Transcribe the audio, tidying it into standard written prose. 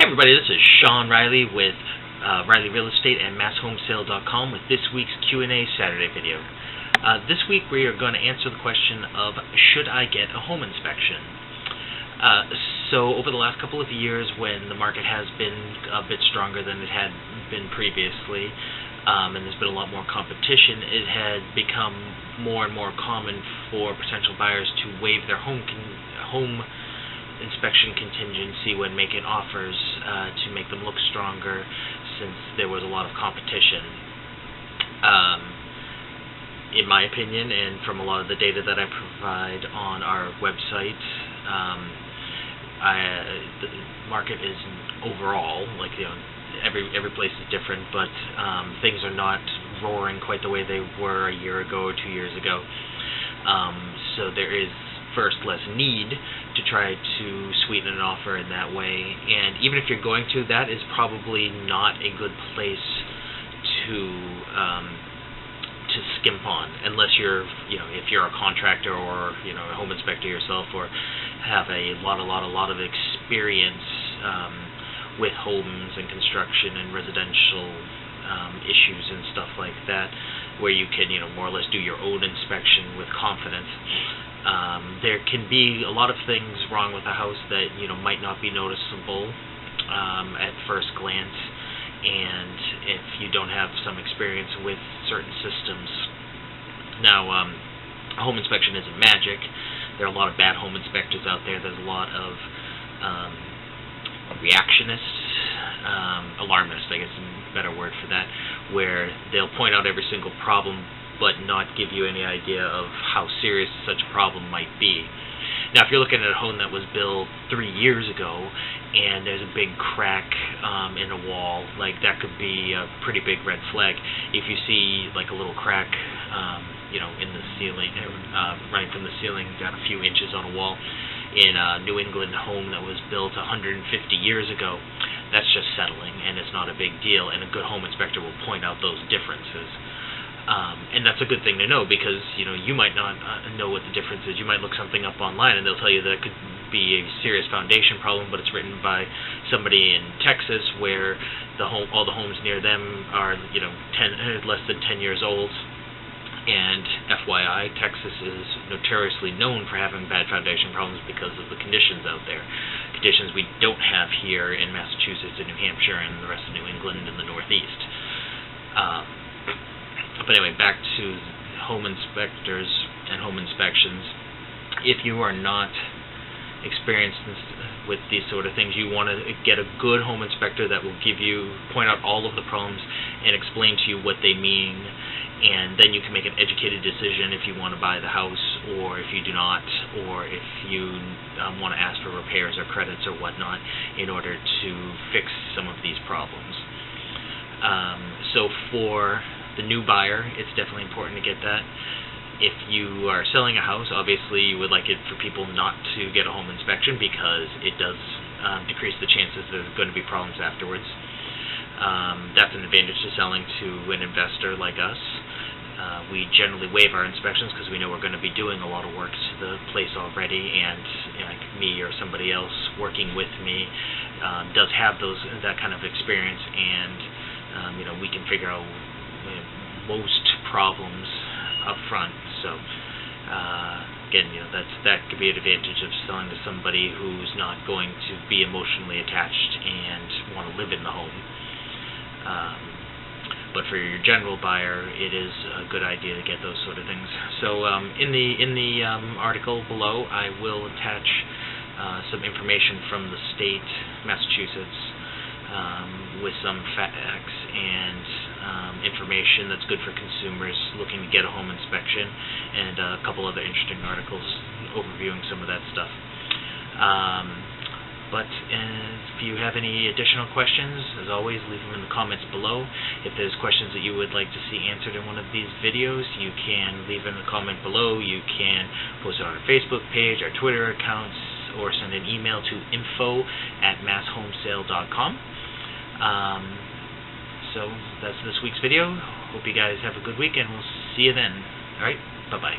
Hey everybody, this is Sean Riley with Riley Real Estate and MassHomesale.com with this week's Q&A Saturday video. This week we are going to answer the question of, should I get a home inspection? So over the last couple of years, when the market has been a bit stronger than it had been previously, and there's been a lot more competition, it had become more and more common for potential buyers to waive their home inspection contingency when making offers to make them look stronger, since there was a lot of competition. In my opinion, and from a lot of the data that I provide on our website, the market is overall, every place is different, but things are not roaring quite the way they were a year ago or 2 years ago. So there is first less need to try to sweeten an offer in that way, and even if you're going to, that is probably not a good place to skimp on, unless you're, if you're a contractor or a home inspector yourself, or have a lot of experience with homes and construction and residential issues and stuff like that, where you can more or less do your own inspection with confidence. There can be a lot of things wrong with a house that might not be noticeable at first glance, and if you don't have some experience with certain systems. Now, home inspection isn't magic. There are a lot of bad home inspectors out there. There's a lot of reactionists, alarmists, I guess is a better word for that, where they'll point out every single problem but not give you any idea of how serious such a problem might be. Now, if you're looking at a home that was built 3 years ago and there's a big crack in a wall, that could be a pretty big red flag. If you see a little crack, in the ceiling, running from the ceiling down a few inches on a wall in a New England home that was built 150 years ago, that's just settling, and it's not a big deal, and a good home inspector will point out those differences. And that's a good thing to know, because you might not know what the difference is. You might look something up online and they'll tell you that it could be a serious foundation problem, but it's written by somebody in Texas where all the homes near them are less than 10 years old. And FYI, Texas is notoriously known for having bad foundation problems because of the conditions out there. Conditions we don't have here in Massachusetts and New Hampshire and the rest of New England and the Northeast. But anyway, back to home inspectors and home inspections. If you are not experienced with these sort of things, you want to get a good home inspector that will point out all of the problems and explain to you what they mean, and then you can make an educated decision if you want to buy the house or if you do not, or if you want to ask for repairs or credits or whatnot in order to fix some of these problems. So for the new buyer, it's definitely important to get that. If you are selling a house, obviously you would like it for people not to get a home inspection, because it does decrease the chances there's going to be problems afterwards. That's an advantage to selling to an investor like us. We generally waive our inspections because we know we're going to be doing a lot of work to the place already, and me or somebody else working with me does have that kind of experience, and we can figure out most problems up front. So again, that could be an advantage of selling to somebody who's not going to be emotionally attached and want to live in the home. But for your general buyer, it is a good idea to get those sort of things. So in the article below, I will attach some information from the state, Massachusetts, with some facts and information that's good for consumers looking to get a home inspection, and a couple other interesting articles overviewing some of that stuff. But if you have any additional questions, as always, leave them in the comments below. If there's questions that you would like to see answered in one of these videos, you can leave in the comment below. You can post it on our Facebook page, our Twitter accounts, or send an email to info@masshomesale.com. So that's this week's video. Hope you guys have a good week, and we'll see you then. Alright, bye-bye.